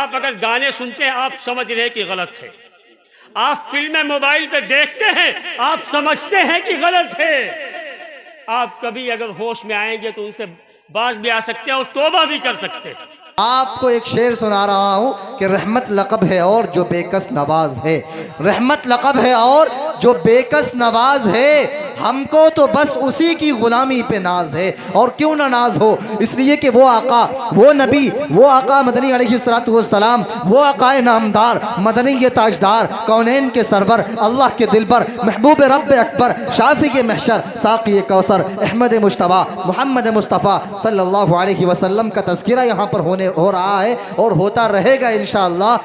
آپ اگر گانے سنتے ہیں آپ سمجھ رہے کہ غلط ہے، آپ فلمیں موبائل پہ دیکھتے ہیں آپ سمجھتے ہیں کہ غلط ہے، آپ کبھی اگر ہوش میں آئیں گے تو ان سے باز بھی آ سکتے ہیں اور توبہ بھی کر سکتے ہیں۔ آپ کو ایک شعر سنا رہا ہوں کہ رحمت لقب ہے اور جو بے کس نواز ہے، رحمت لقب ہے اور جو بے کس نواز ہے، ہم کو تو بس اسی کی غلامی پہ ناز ہے، اور کیوں نہ ناز ہو، اس لیے کہ وہ آقا، وہ نبی، وہ آقا مدنی علیہ السلام، وہ آقا نامدار، مدنی تاجدار، کونین کے سرور، اللہ کے دلبر، محبوب رب اکبر، شافی کے محشر، ساقی کوثر، احمد مجتبیٰ، محمد مصطفیٰ صلی اللہ علیہ وسلم کا تذکرہ یہاں پر ہو رہا ہے اور ہوتا رہے گا انشاءاللہ،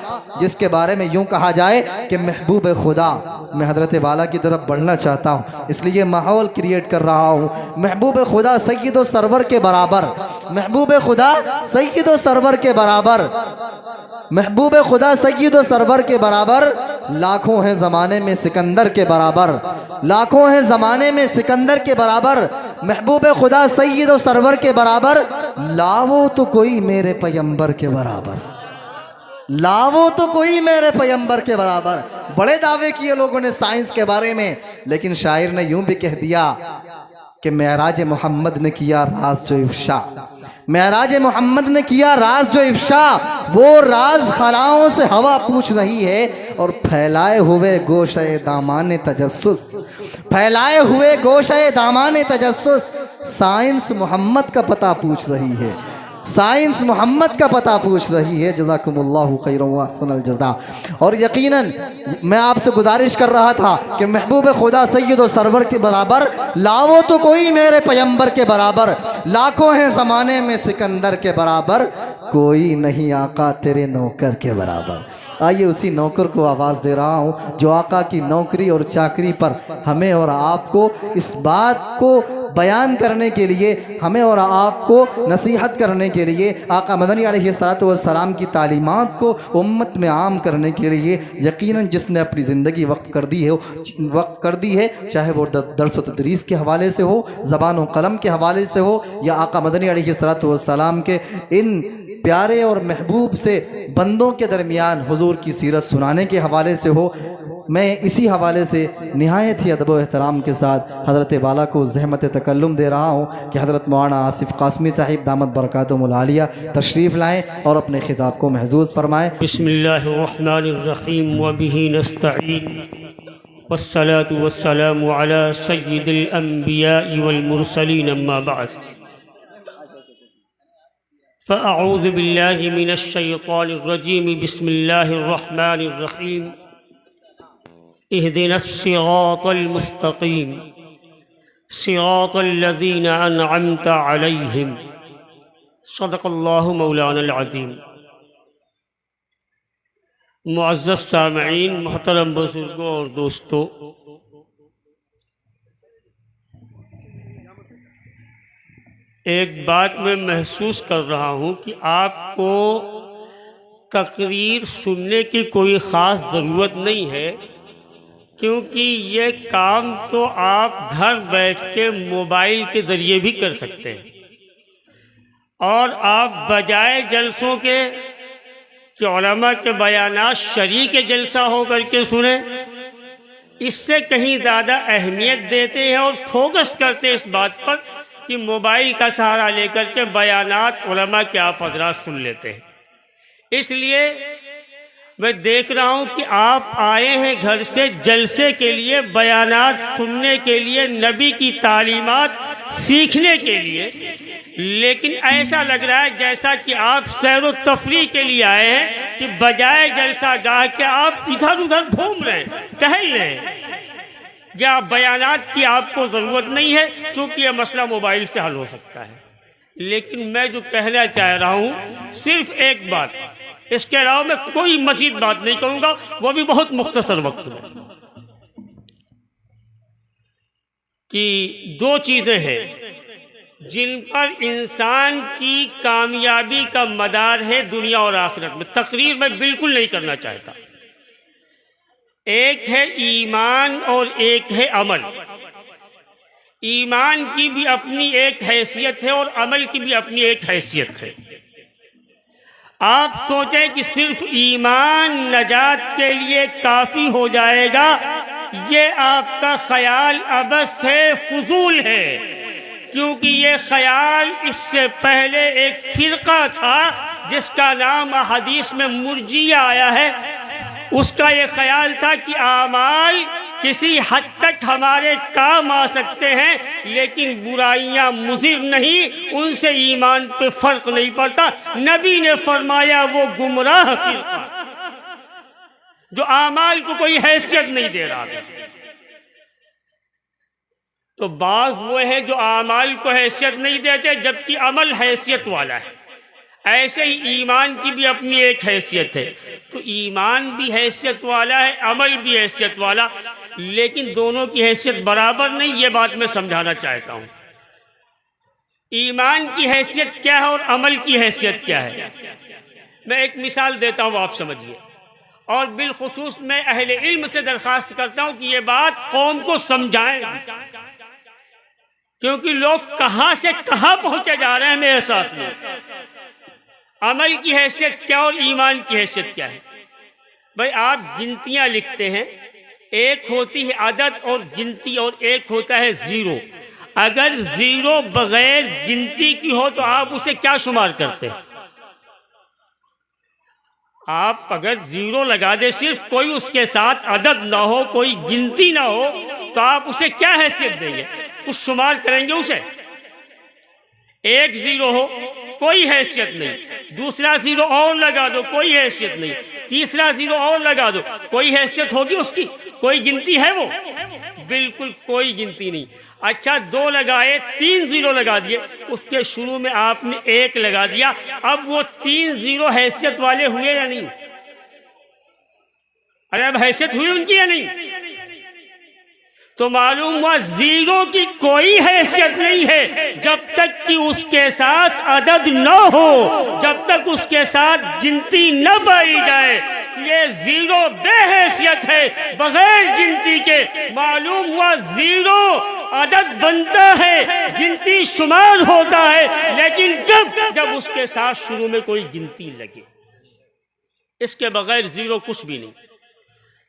جس کے بارے میں یوں کہا جائے کہ محبوب خدا، میں حضرت والا کی طرف بڑھنا چاہتا ہوں اس لیے ماحول کریٹ کر رہا ہوں، محبوب خدا سید و سرور کے برابر، محبوب خدا سید و سرور کے برابر، محبوب خدا سید و سرور کے برابر، لاکھوں ہیں زمانے میں سکندر کے برابر، لاکھوں ہیں زمانے میں سکندر کے برابر، محبوب خدا سید و سرور کے برابر، لاؤ تو کوئی میرے پیمبر کے برابر، لاؤ تو کوئی میرے پیمبر کے برابر۔ بڑے دعوے کیے لوگوں نے سائنس کے بارے میں، لیکن شاعر نے یوں بھی کہہ دیا کہ معراج محمد نے کیا راز جو افشا، معراج محمد نے کیا راز جو افشا، وہ راز خلاؤں سے ہوا پوچھ رہی ہے، اور پھیلائے ہوئے گوشہ دامان تجسس، پھیلائے ہوئے گوشہ دامان تجسس، سائنس محمد کا پتہ پوچھ رہی ہے، سائنس محمد کا پتہ پوچھ رہی ہے۔ جزاکم اللہ خیر و احسن الجزاء۔ اور یقیناً میں آپ سے گزارش کر رہا تھا کہ محبوب خدا سید و سرور کے برابر، لاؤ تو کوئی میرے پیمبر کے برابر، لاکھوں ہیں زمانے میں سکندر کے برابر، کوئی نہیں آقا تیرے نوکر کے برابر۔ آئیے اسی نوکر کو آواز دے رہا ہوں جو آقا کی نوکری اور چاکری پر ہمیں اور آپ کو اس بات کو بیان کرنے کے لیے، ہمیں اور آپ کو نصیحت کرنے کے لیے، آقا مدنی علیہ السلام کی تعلیمات کو امت میں عام کرنے کے لیے یقیناً جس نے اپنی زندگی وقف کر دی ہے، چاہے وہ درس و تدریس کے حوالے سے ہو، زبان و قلم کے حوالے سے ہو، یا آقا مدنی علیہ السلام کے ان پیارے اور محبوب سے بندوں کے درمیان حضور کی سیرت سنانے کے حوالے سے ہو، میں اسی حوالے سے نہایت ہی ادب و احترام کے ساتھ حضرت والا کو زحمت تکلم دے رہا ہوں کہ حضرت مولانا آصف قاسمی صاحب دامت برکاتہم العالیہ تشریف لائیں اور اپنے خطاب کو محظوظ فرمائیں۔ بسم اللہ الرحمن الرحیم وبہ نستعین والصلاة والسلام علی سید الانبیاء والمرسلین اما بعد فاعوذ باللہ من الشیطان الرجیم بسم اللہ الرحمن الرحیم اہدنا الصراط المستقیم صراط الذین انعمت علیہم صدق اللہ مولانا العظیم۔ معزز سامعین، محترم بزرگوں اور دوستو، ایک بات میں محسوس کر رہا ہوں کہ آپ کو تقریر سننے کی کوئی خاص ضرورت نہیں ہے، کیونکہ یہ کام تو آپ گھر بیٹھ کے موبائل کے ذریعے بھی کر سکتے ہیں، اور آپ بجائے جلسوں کے کہ علماء کے بیانات شریک جلسہ ہو کر کے سنیں، اس سے کہیں زیادہ اہمیت دیتے ہیں اور فوکس کرتے ہیں اس بات پر کہ موبائل کا سہارا لے کر کے بیانات علماء کے آپ حضرات سن لیتے ہیں۔ اس لیے میں دیکھ رہا ہوں کہ آپ آئے ہیں گھر سے جلسے کے لیے، بیانات سننے کے لیے، نبی کی تعلیمات سیکھنے کے لیے، لیکن ایسا لگ رہا ہے جیسا کہ آپ سیر و تفریح کے لیے آئے ہیں کہ بجائے جلسہ گاہ کے آپ ادھر ادھر گھوم رہے ہیں، ٹہل رہے ہیں۔ یا بیانات کی آپ کو ضرورت نہیں ہے چونکہ یہ مسئلہ موبائل سے حل ہو سکتا ہے۔ لیکن میں جو کہنا چاہ رہا ہوں صرف ایک بات، اس کے علاوہ میں کوئی مزید بات نہیں کروں گا، وہ بھی بہت مختصر وقت میں، کہ دو چیزیں ہیں جن پر انسان کی کامیابی کا مدار ہے دنیا اور آخرت میں۔ تقریر میں بالکل نہیں کرنا چاہتا۔ ایک ہے ایمان اور ایک ہے عمل۔ ایمان کی بھی اپنی ایک حیثیت ہے اور عمل کی بھی اپنی ایک حیثیت ہے۔ آپ سوچیں کہ صرف ایمان نجات کے لیے کافی ہو جائے گا، یہ آپ کا خیال عبث ہے، فضول ہے، کیونکہ یہ خیال اس سے پہلے ایک فرقہ تھا جس کا نام حدیث میں مرجیہ آیا ہے۔ اس کا یہ خیال تھا کہ اعمال کسی حد تک ہمارے کام آ سکتے ہیں، لیکن برائیاں مضر نہیں، ان سے ایمان پہ فرق نہیں پڑتا۔ نبی نے فرمایا وہ گمراہ فرقہ جو اعمال کو کوئی حیثیت نہیں دے رہا تھا۔ تو بعض وہ ہیں جو اعمال کو حیثیت نہیں دیتے جبکہ عمل حیثیت والا ہے۔ ایسے ہی ایمان کی بھی اپنی ایک حیثیت ہے، تو ایمان بھی حیثیت والا ہے، عمل بھی حیثیت والا، لیکن دونوں کی حیثیت برابر نہیں، یہ بات میں سمجھانا چاہتا ہوں۔ ایمان کی حیثیت کیا ہے اور عمل کی حیثیت کیا ہے؟ میں ایک مثال دیتا ہوں، آپ سمجھیے، اور بالخصوص میں اہل علم سے درخواست کرتا ہوں کہ یہ بات قوم کو سمجھائیں، کیونکہ لوگ کہاں سے کہاں پہنچے جا رہے ہیں ہمیں احساس نہیں۔ عمل کی حیثیت کیا اور ایمان کی حیثیت کیا ہے؟ بھائی آپ گنتیاں لکھتے ہیں، ایک ہوتی ہے عدد اور گنتی، اور ایک ہوتا ہے زیرو۔ اگر زیرو بغیر گنتی کی ہو تو آپ اسے کیا شمار کرتے ہیں؟ آپ اگر زیرو لگا دے، صرف کوئی اس کے ساتھ عدد نہ ہو، کوئی گنتی نہ ہو، تو آپ اسے کیا حیثیت دیں گے؟ کچھ شمار کریں گے اسے؟ ایک زیرو ہو کوئی حیثیت نہیں، دوسرا زیرو اور لگا دو کوئی حیثیت نہیں، تیسرا زیرو اور لگا دو کوئی حیثیت ہوگی اس کی؟ کوئی گنتی ہے وہ؟ بالکل کوئی گنتی نہیں۔ اچھا، دو لگائے، تین زیرو لگا دیے، اس کے شروع میں آپ نے ایک لگا دیا، اب وہ تین زیرو حیثیت والے ہوئے یا نہیں؟ ارے اب حیثیت ہوئی ان کی یا نہیں؟ تو معلوم ہوا زیرو کی کوئی حیثیت نہیں ہے جب تک کہ اس کے ساتھ عدد نہ ہو، جب تک اس کے ساتھ گنتی نہ پائی جائے، تو یہ زیرو بے حیثیت ہے بغیر گنتی کے۔ معلوم ہوا زیرو عدد بنتا ہے، گنتی شمار ہوتا ہے، لیکن جب اس کے ساتھ شروع میں کوئی گنتی لگے، اس کے بغیر زیرو کچھ بھی نہیں۔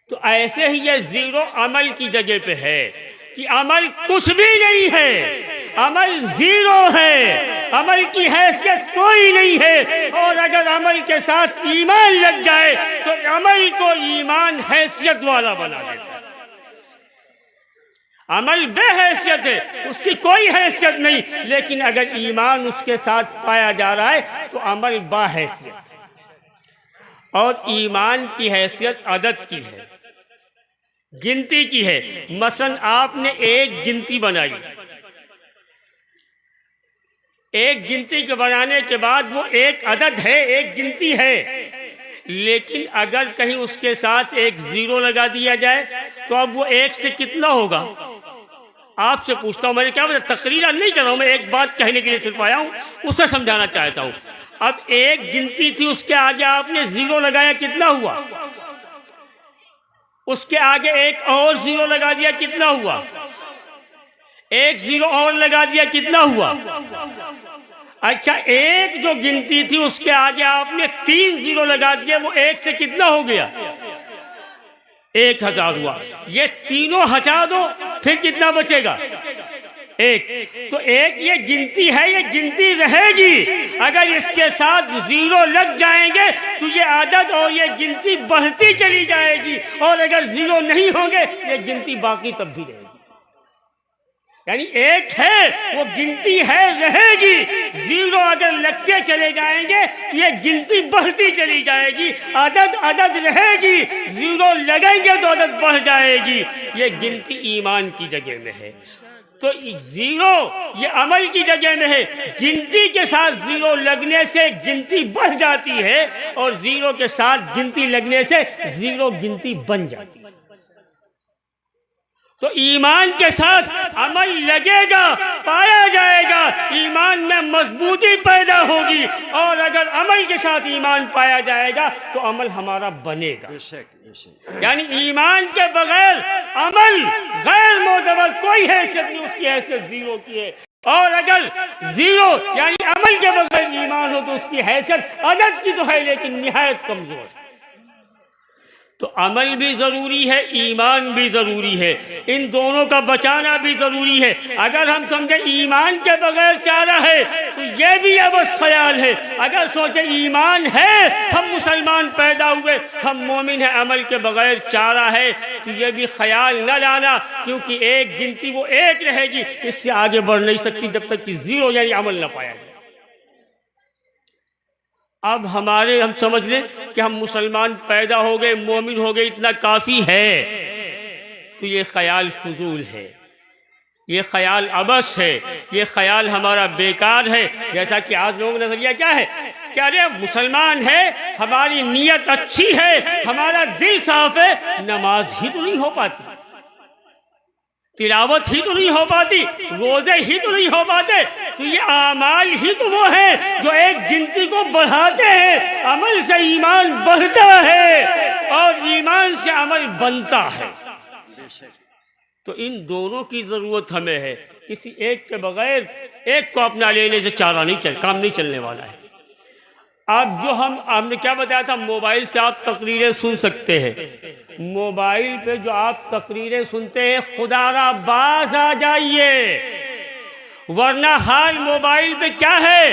تو ایسے ہی یہ زیرو عمل کی جگہ پہ ہے کہ عمل کچھ بھی نہیں ہے، عمل زیرو ہے، عمل کی حیثیت کوئی نہیں ہے، اور اگر عمل کے ساتھ ایمان لگ جائے تو عمل کو ایمان حیثیت والا بنا دیتا ہے۔ عمل بے حیثیت ہے، اس کی کوئی حیثیت نہیں، لیکن اگر ایمان اس کے ساتھ پایا جا رہا ہے تو عمل با حیثیت ہے۔ اور ایمان کی حیثیت عدد کی ہے، گنتی کی ہے۔ مثلا آپ نے ایک گنتی بنائی، ایک گنتی کے بنانے کے بعد وہ ایک عدد ہے، ایک گنتی ہے، لیکن اگر کہیں اس کے ساتھ ایک زیرو لگا دیا جائے تو اب وہ ایک سے کتنا ہوگا؟ آپ سے پوچھتا ہوں، میں نے کیا بتا تقریر نہیں کر رہا ہوں، میں ایک بات کہنے کے لیے صرف آیا ہوں، اسے سمجھانا چاہتا ہوں۔ اب ایک گنتی تھی، اس کے آگے آپ نے زیرو لگایا، کتنا ہوا؟ اس کے آگے ایک اور زیرو لگا دیا، کتنا ہوا؟ ایک زیرو اور لگا دیا، کتنا ہوا؟ اچھا، ایک جو گنتی تھی اس کے آگے آپ نے تین زیرو لگا دیا، وہ ایک سے کتنا ہو گیا؟ 1000 ہوا۔ یہ تینوں ہٹا دو، پھر کتنا بچے گا؟ ایک۔ تو ایک یہ گنتی ہے، یہ گنتی رہے گی، اگر اس کے ساتھ زیرو لگ جائیں گے تو یہ عدد اور یہ گنتی بڑھتی چلی جائے گی، اور اگر زیرو نہیں ہوں گے یہ گنتی باقی تب بھی رہے گی۔ یعنی ایک ہے، وہ گنتی ہے، رہے گی، زیرو اگر لگتے چلے جائیں گے تو یہ گنتی بڑھتی چلی جائے گی، عدد رہے گی، زیرو لگیں گے تو عدد بڑھ جائے گی۔ یہ گنتی ایمان کی جگہ میں ہے۔ تو زیرو یہ عمل کی جگہ میں ہے، گنتی کے ساتھ زیرو لگنے سے گنتی بڑھ جاتی ہے، اور زیرو کے ساتھ گنتی لگنے سے زیرو گنتی بن جاتی ہے۔ تو ایمان کے ساتھ عمل لگے گا، پایا جائے گا، ایمان میں مضبوطی پیدا ہوگی، اور اگر عمل کے ساتھ ایمان پایا جائے گا تو عمل ہمارا بنے گا۔ یعنی ایمان کے بغیر عمل غیر معتبر، کوئی حیثیت نہیں، اس کی حیثیت زیرو کی ہے۔ اور اگر زیرو یعنی عمل کے بغیر ایمان ہو تو اس کی حیثیت عدد کی تو ہے لیکن نہایت کمزور ہے۔ تو عمل بھی ضروری ہے، ایمان بھی ضروری ہے، ان دونوں کا بچانا بھی ضروری ہے۔ اگر ہم سمجھیں ایمان کے بغیر چارہ ہے تو یہ بھی عبث خیال ہے۔ اگر سوچیں ایمان ہے، ہم مسلمان پیدا ہوئے، ہم مومن ہیں، عمل کے بغیر چارہ ہے، تو یہ بھی خیال نہ لانا، کیونکہ ایک گنتی وہ ایک رہے گی، اس سے آگے بڑھ نہیں سکتی جب تک کہ زیرو یعنی عمل نہ پایا جائے۔ اب ہم سمجھ لیں کہ ہم مسلمان پیدا ہو گئے، مومن ہو گئے، اتنا کافی ہے، تو یہ خیال فضول ہے، یہ خیال عبث ہے، یہ خیال ہمارا بیکار ہے۔ جیسا کہ آج لوگوں کا نظریہ کیا ہے کہ ارے مسلمان ہے، ہماری نیت اچھی ہے، ہمارا دل صاف ہے، نماز ہی تو نہیں ہو پاتی، تلاوت ہی تو نہیں ہو پاتی، روزے ہی تو نہیں ہو پاتے، تو یہ اعمال ہی تو وہ ہیں جو ایک گنتی کو بڑھاتے ہیں۔ عمل سے ایمان بڑھتا ہے اور ایمان سے عمل بنتا ہے۔ تو ان دونوں کی ضرورت ہمیں ہے، کسی ایک کے بغیر ایک کو اپنا لینے سے کام نہیں چلنے والا ہے۔ اب جو ہم نے کیا بتایا تھا، موبائل سے آپ تقریریں سن سکتے ہیں، موبائل پہ جو آپ تقریریں سنتے ہیں خدا را باز آ جائیے، ورنہ حال موبائل پہ کیا ہے،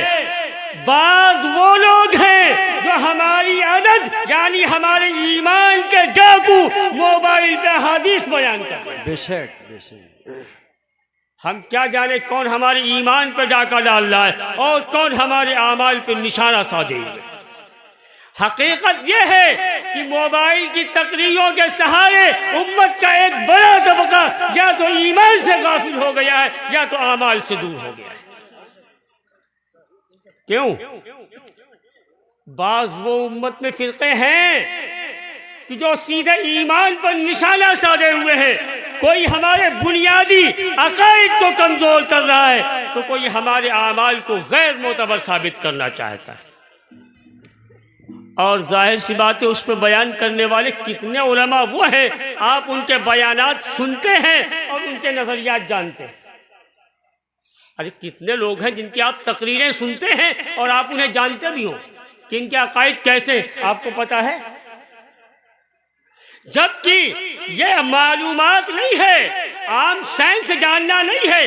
بعض وہ لوگ ہیں جو ہماری عدد یعنی ہمارے ایمان کے ڈاکو موبائل پہ حدیث بیان کرتے ہیں۔ بے شک بے شک، ہم کیا جانے کون ہمارے ایمان پہ ڈاکہ ڈال رہا ہے اور کون ہمارے اعمال پہ نشانہ سادے ہے۔ حقیقت یہ ہے کہ موبائل کی تقریروں کے سہارے امت کا ایک بڑا طبقہ یا تو ایمان سے غافل ہو گیا ہے یا تو اعمال سے دور ہو گیا ہے۔ کیوں؟ بعض وہ امت میں فرقے ہیں کہ جو سیدھے ایمان پر نشانہ سادے ہوئے ہیں، کوئی ہمارے بنیادی عقائد کو کمزور کر رہا ہے تو کوئی ہمارے اعمال کو غیر معتبر ثابت کرنا چاہتا ہے، اور ظاہر سی بات ہے اس پہ بیان کرنے والے کتنے علماء وہ ہیں، آپ ان کے بیانات سنتے ہیں اور ان کے نظریات جانتے ہیں۔ ارے کتنے لوگ ہیں جن کی آپ تقریریں سنتے ہیں اور آپ انہیں جانتے بھی ہوں کہ ان کے عقائد کیسے آپ کو پتا ہے، جبکہ یہ معلومات نہیں ہے، عام سائنس جاننا نہیں ہے،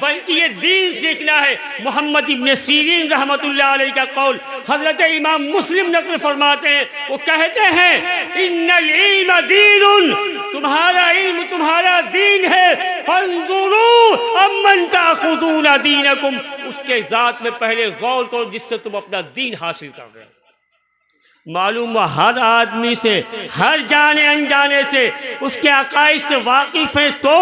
بلکہ یہ دین سیکھنا ہے۔ محمد ابن سیرین رحمت اللہ علیہ کا قول حضرت امام مسلم نقل فرماتے ہیں، وہ کہتے ہیں ان العلم دین، تمہارا علم تمہارا دین ہے، فانظروا امن تاخذون دینکم، اس کے ذات میں پہلے غور کرو جس سے تم اپنا دین حاصل کر رہے ہو۔ معلوم ہر آدمی سے، ہر جانے انجانے سے اس کے عقائد سے واقف ہے تو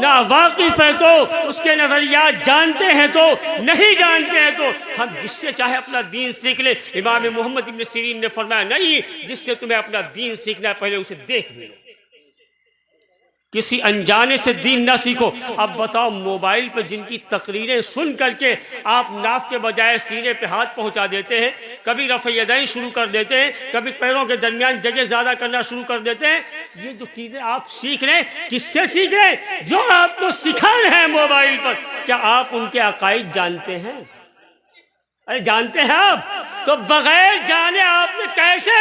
نا واقف ہے تو، اس کے نظریات جانتے ہیں تو نہیں جانتے ہیں تو، ہم جس سے چاہے اپنا دین سیکھ لیں۔ امام محمد ابن سیرین نے فرمایا نہیں، جس سے تمہیں اپنا دین سیکھنا ہے پہلے اسے دیکھ لو، کسی انجانے سے دین نہ سیکھو۔ اب بتاؤ موبائل پہ جن کی تقریریں سن کر کے آپ ناف کے بجائے سینے پہ ہاتھ پہنچا دیتے ہیں، کبھی رفع یدین شروع کر دیتے ہیں، کبھی پیروں کے درمیان جگہ زیادہ کرنا شروع کر دیتے ہیں، یہ جو چیزیں آپ سیکھ رہے ہیں کس سے سیکھ رہے ہیں؟ جو آپ کو سکھا رہے ہیں موبائل پر، کیا آپ ان کے عقائد جانتے ہیں؟ ارے جانتے ہیں آپ؟ تو بغیر جانے آپ نے کیسے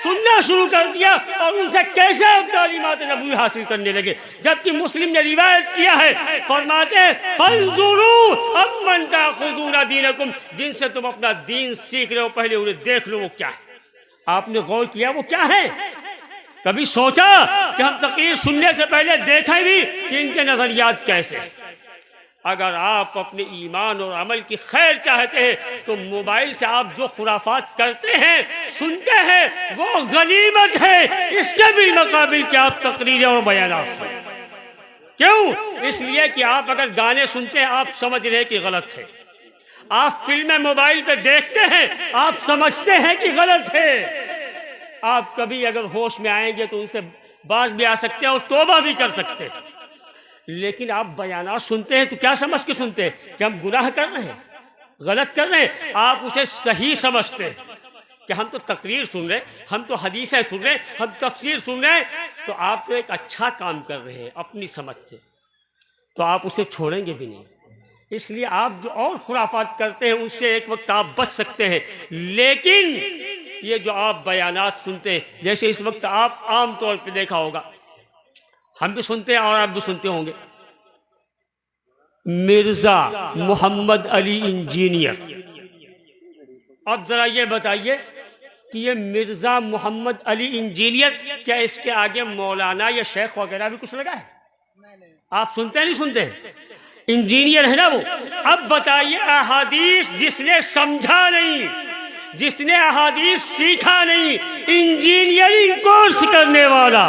سننا شروع کر دیا اور ان سے کیسے آپ تعلیمات نبوی حاصل کرنے لگے؟ جبکہ مسلم نے روایت کیا ہے، فرماتے ہیں فانظروا امن تاخذون دینکم، جن سے تم اپنا دین سیکھ رہے ہو پہلے انہیں دیکھ لو وہ کیا ہے۔ آپ نے غور کیا وہ کیا ہے؟ کبھی سوچا کہ ہم تقریر سننے سے پہلے دیکھیں بھی کہ ان کے نظریات کیسے ہیں؟ اگر آپ اپنے ایمان اور عمل کی خیر چاہتے ہیں تو موبائل سے آپ جو خرافات کرتے ہیں سنتے ہیں وہ غنیمت ہے، اس کے بالمقابل کہ آپ تقریریں اور بیانات سنیں۔ کیوں؟ اس لیے کہ آپ اگر گانے سنتے ہیں آپ سمجھ رہے ہیں کہ غلط ہے، آپ فلمیں موبائل پہ دیکھتے ہیں آپ سمجھتے ہیں کہ غلط ہے، آپ کبھی اگر ہوش میں آئیں گے تو ان سے باز بھی آ سکتے ہیں اور توبہ بھی کر سکتے ہیں۔ لیکن آپ بیانات سنتے ہیں تو کیا سمجھ کے سنتے ہیں کہ ہم گناہ کر رہے ہیں، غلط کر رہے ہیں؟ آپ اسے صحیح سمجھتے ہیں کہ ہم تو تقریر سن رہے ہیں، ہم تو حدیثیں سن رہے ہیں، ہم تفسیر سن رہے ہیں، تو آپ تو ایک اچھا کام کر رہے ہیں اپنی سمجھ سے، تو آپ اسے چھوڑیں گے بھی نہیں۔ اس لیے آپ جو اور خرافات کرتے ہیں اس سے ایک وقت آپ بچ سکتے ہیں، لیکن یہ جو آپ بیانات سنتے ہیں، جیسے اس وقت آپ عام طور پہ دیکھا ہوگا، ہم بھی سنتے ہیں اور آپ بھی سنتے ہوں گے، مرزا محمد علی انجینئر۔ اب ذرا یہ بتائیے کہ یہ مرزا محمد علی انجینئر، کیا اس کے آگے مولانا یا شیخ وغیرہ بھی کچھ لگا ہے؟ آپ سنتے ہیں نہیں سنتے؟ انجینئر ہے نا وہ۔ اب بتائیے احادیث جس نے سمجھا نہیں، جس نے احادیث سیکھا نہیں، انجینئرنگ کورس کرنے والا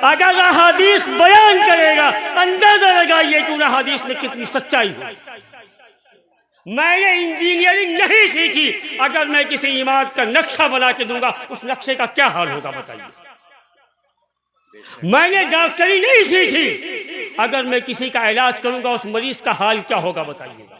اگر احادیث بیان کرے گا، اندازہ لگائیے کہ ان احادیث میں کتنی سچائی ہے۔ میں نے انجینئرنگ نہیں سیکھی، اگر میں کسی عمارت کا نقشہ بنا کے دوں گا اس نقشے کا کیا حال ہوگا بتائیے۔ میں نے ڈاکٹری نہیں سیکھی، اگر میں کسی کا علاج کروں گا اس مریض کا حال کیا ہوگا بتائیے گا۔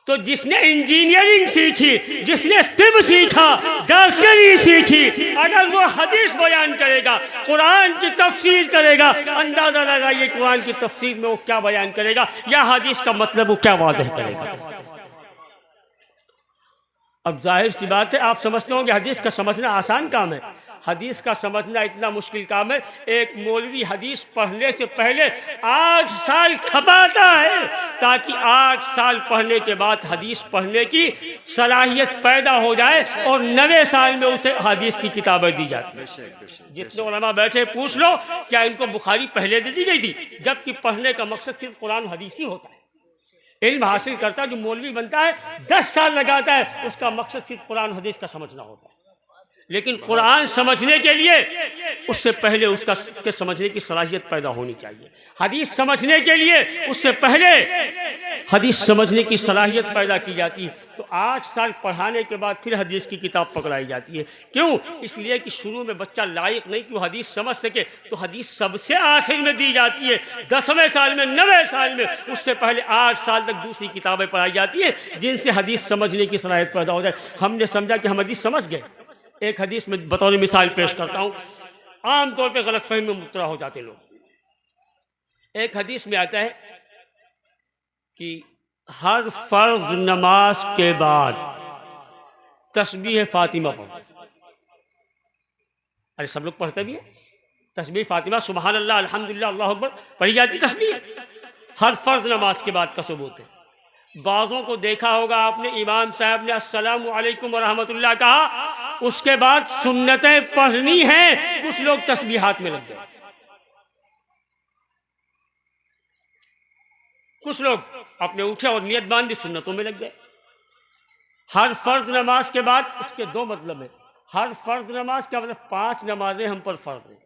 تو جس نے انجینئرنگ سیکھی، جس نے طب سیکھا، ڈاکٹری سیکھی، اگر وہ حدیث بیان کرے گا، قرآن کی تفسیر کرے گا، اندازہ لگائیے قرآن کی تفسیر میں وہ کیا بیان کرے گا یا حدیث کا مطلب وہ کیا واضح کرے گا۔ اب ظاہر سی بات ہے آپ سمجھتے ہوں گے حدیث کا سمجھنا آسان کام ہے، حدیث کا سمجھنا اتنا مشکل کام ہے۔ ایک مولوی حدیث پڑھنے سے پہلے 8 سال کھپاتا ہے تاکہ 8 سال پڑھنے کے بعد حدیث پڑھنے کی صلاحیت پیدا ہو جائے، اور 9ویں سال میں اسے حدیث کی کتابیں دی جاتی ہیں۔ جتنے علماء بیٹھے پوچھ لو کیا ان کو بخاری پہلے دے دی گئی تھی؟ جبکہ پڑھنے کا مقصد صرف قرآن حدیث ہی ہوتا ہے۔ علم حاصل کرتا جو مولوی بنتا ہے 10 سال لگاتا ہے، اس کا مقصد صرف قرآن حدیث کا سمجھنا ہوتا ہے۔ لیکن قرآن سمجھنے کے لیے اس سے پہلے اس کے سمجھنے کی صلاحیت پیدا ہونی چاہیے، حدیث سمجھنے کے لیے اس سے پہلے حدیث سمجھنے کی صلاحیت پیدا کی جاتی ہے۔ تو 8 سال پڑھانے کے بعد پھر حدیث کی کتاب پکڑائی جاتی ہے۔ کیوں؟ اس لیے کہ شروع میں بچہ لائق نہیں کہ وہ حدیث سمجھ سکے، تو حدیث سب سے آخر میں دی جاتی ہے، 10ویں سال میں، 9ویں سال میں۔ اس سے پہلے 8 سال تک دوسری کتابیں پڑھائی جاتی ہیں جن سے حدیث سمجھنے کی صلاحیت پیدا ہو جائے۔ ہم نے سمجھا کہ ہم حدیث سمجھ گئے۔ ایک حدیث میں بطور مثال پیش کرتا ہوں، عام طور پہ غلط فہمی میں مبتلا ہو جاتے لوگ۔ ایک حدیث میں آتا ہے کہ ہر فرض نماز کے بعد تسبیح فاطمہ پڑھو۔ ارے سب لوگ پڑھتے بھی ہیں تسبیح فاطمہ، سبحان اللہ، الحمدللہ، اللہ اکبر پڑھی جاتی تسبیح، ہر فرض نماز کے بعد کا ثبوت ہے۔ بعضوں کو دیکھا ہوگا آپ نے، امام صاحب نے السلام علیکم ورحمۃ اللہ کہا، اس کے بعد سنتیں پڑھنی ہیں، کچھ لوگ تسبیحات میں لگ گئے، کچھ لوگ اپنے اٹھے اور نیت باندھی سنتوں میں لگ گئے۔ ہر فرض نماز کے بعد، اس کے 2 مطلب ہیں۔ ہر فرض نماز کا مطلب 5 نمازیں ہم پر فرض ہیں،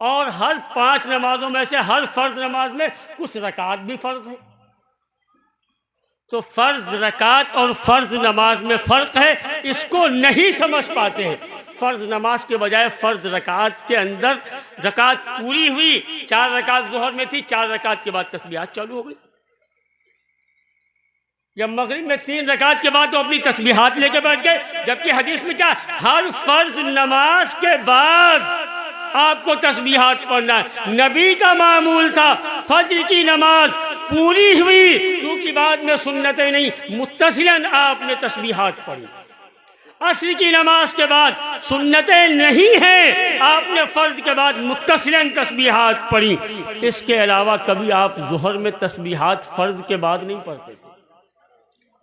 اور ہر 5 نمازوں میں سے ہر فرض نماز میں کچھ رکعات بھی فرض ہیں۔ تو فرض رکعت اور فرض نماز میں فرق ہے، اس کو نہیں سمجھ پاتے ہیں۔ فرض نماز کے بجائے فرض رکعت کے اندر رکعت پوری ہوئی، 4 رکعت ظہر میں تھی، 4 رکعت کے بعد تسبیحات چالو ہو گئی، یا مغرب میں 3 رکعت کے بعد تو اپنی تسبیحات لے کے بیٹھ گئے۔ جبکہ حدیث میں کیا، ہر فرض نماز کے بعد آپ کو تسبیحات پڑھنا ہے۔ نبی کا معمول تھا فجر کی نماز پوری ہوئی، چونکہ بعد میں سنتیں نہیں، متصلاً آپ نے تسبیحات پڑھی۔ عصر کی نماز کے بعد سنتیں نہیں ہیں، آپ نے فرض کے بعد متصلاً تسبیحات پڑھی۔ اس کے علاوہ کبھی آپ ظہر میں تسبیحات فرض کے بعد نہیں پڑھتے تھے،